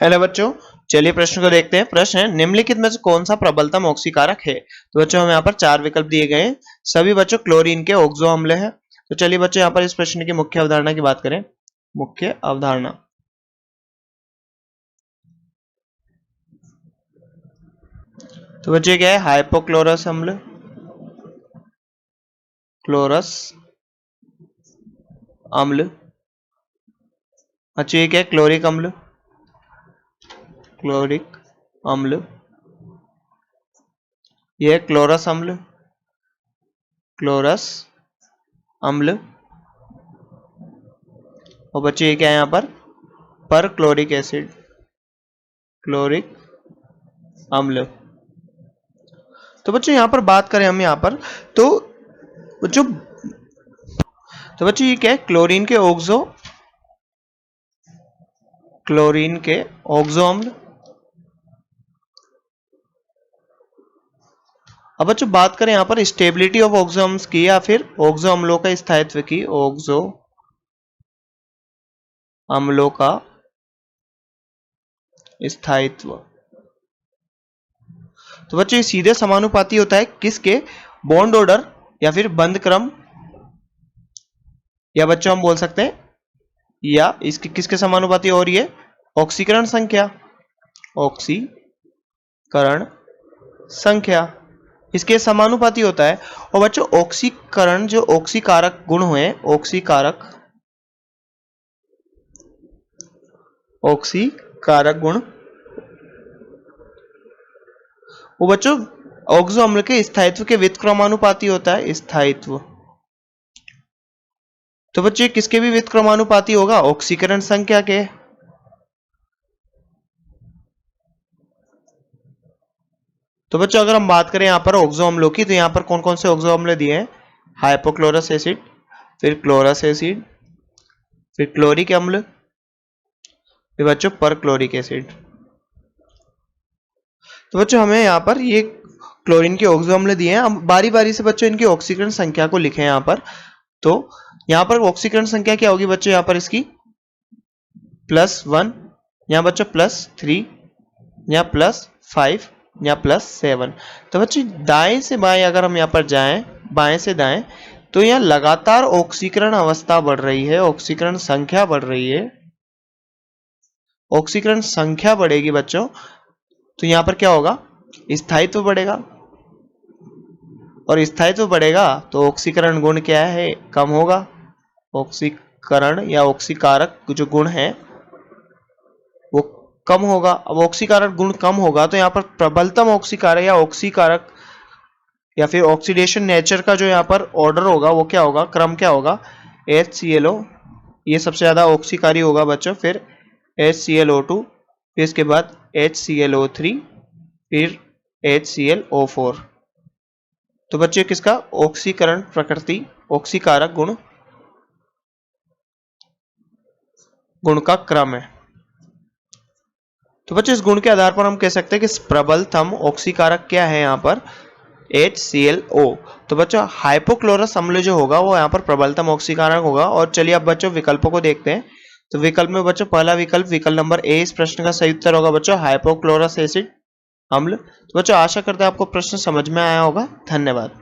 है ना बच्चों। चलिए प्रश्न को देखते हैं। प्रश्न है, निम्नलिखित में से कौन सा प्रबलतम ऑक्सीकारक है। तो बच्चों हमें यहाँ पर 4 विकल्प दिए गए हैं, सभी बच्चों क्लोरीन के ऑक्सो अम्ल है। तो चलिए बच्चों यहाँ पर इस प्रश्न की मुख्य अवधारणा की बात करें। मुख्य अवधारणा, तो बच्चों क्या है, हाइपोक्लोरस अम्ल, क्लोरस अम्ल। अच्छा ये क्या है, क्लोरिक अम्ल, क्लोरिक अम्ल। यह है क्लोरस अम्ल, क्लोरस अम्ल। और बच्चों ये क्या है यहाँ पर क्लोरिक एसिड, क्लोरिक अम्ल। तो बच्चों यहाँ पर बात करें हम यहाँ पर, तो बच्चों ये क्या है, क्लोरीन के ऑक्सो, क्लोरीन के ऑक्सो अम्ल। अब बच्चों बात करें यहाँ पर स्टेबिलिटी ऑफ ऑक्सो अम्ल की या फिर ऑक्सो अम्लों का स्थायित्व की, ऑक्सो अम्लों का स्थायित्व। तो बच्चों ये सीधे समानुपाती होता है किसके, बॉन्ड ऑर्डर या फिर बंध क्रम, या बच्चों हम बोल सकते हैं या इसके किसके समानुपाती, और ये ऑक्सीकरण संख्या, ऑक्सीकरण संख्या इसके समानुपाती होता है। और बच्चों ऑक्सीकरण जो ऑक्सीकारक गुण हुए, ऑक्सीकारक गुण, वो बच्चों ऑक्सो अम्ल के स्थायित्व के व्युत्क्रमानुपाती होता है, स्थायित्व। तो बच्चों किसके भी व्युत्क्रमानुपाती होगा, ऑक्सीकरण संख्या के। तो बच्चों अगर हम बात करें यहाँ पर ऑक्सो अम्लों की, तो यहाँ पर कौन कौन से ऑक्सो अम्ल दिए हैं, हाइपोक्लोरस एसिड, फिर क्लोरस एसिड, फिर क्लोरिक अम्ल, फिर बच्चों परक्लोरिक एसिड। तो बच्चों हमें यहाँ पर ये क्लोरीन के ऑक्सो अम्ल दिए हैं, हम बारी बारी से बच्चों इनकी ऑक्सीकरण संख्या को लिखें यहाँ पर। तो यहाँ पर ऑक्सीकरण संख्या क्या होगी बच्चों, यहाँ पर इसकी +1, यहाँ बच्चों +3, यहाँ +5, यहाँ +7। तो बच्चों दाएं से बाएं अगर हम यहाँ पर जाएं, बाएं से दाएं, तो यहाँ लगातार ऑक्सीकरण अवस्था बढ़ रही है, ऑक्सीकरण संख्या बढ़ रही है। ऑक्सीकरण संख्या बढ़ेगी बच्चों, तो यहाँ पर क्या होगा, स्थायित्व बढ़ेगा, और स्थायित्व बढ़ेगा तो ऑक्सीकरण गुण क्या है, कम होगा। ऑक्सीकरण या ऑक्सीकारक जो गुण है वो कम होगा। अब ऑक्सीकारक गुण कम होगा तो यहाँ पर प्रबलतम ऑक्सीकारक या ऑक्सीकारक या फिर ऑक्सीडेशन नेचर का जो यहाँ पर ऑर्डर होगा वो क्या होगा, क्रम क्या होगा, HClO, ये सबसे ज्यादा ऑक्सीकारी होगा बच्चों, फिर HClO2, फिर इसके बाद HClO3, फिर HClO4। तो बच्चों किसका ऑक्सीकरण प्रकृति, ऑक्सीकारक गुण का क्रम है। तो बच्चों इस गुण के आधार पर हम कह सकते हैं कि प्रबलतम ऑक्सीकारक क्या है यहाँ पर, HClO। तो बच्चों हाइपोक्लोरस अम्ल जो होगा वो यहाँ पर प्रबलतम ऑक्सीकारक होगा। और चलिए अब बच्चों विकल्पों को देखते हैं। तो विकल्प में बच्चों पहला विकल्प नंबर A इस प्रश्न का सही उत्तर होगा बच्चों, हाइपोक्लोरस एसिड अम्ल। तो बच्चों आशा करते हैं आपको प्रश्न समझ में आया होगा। धन्यवाद।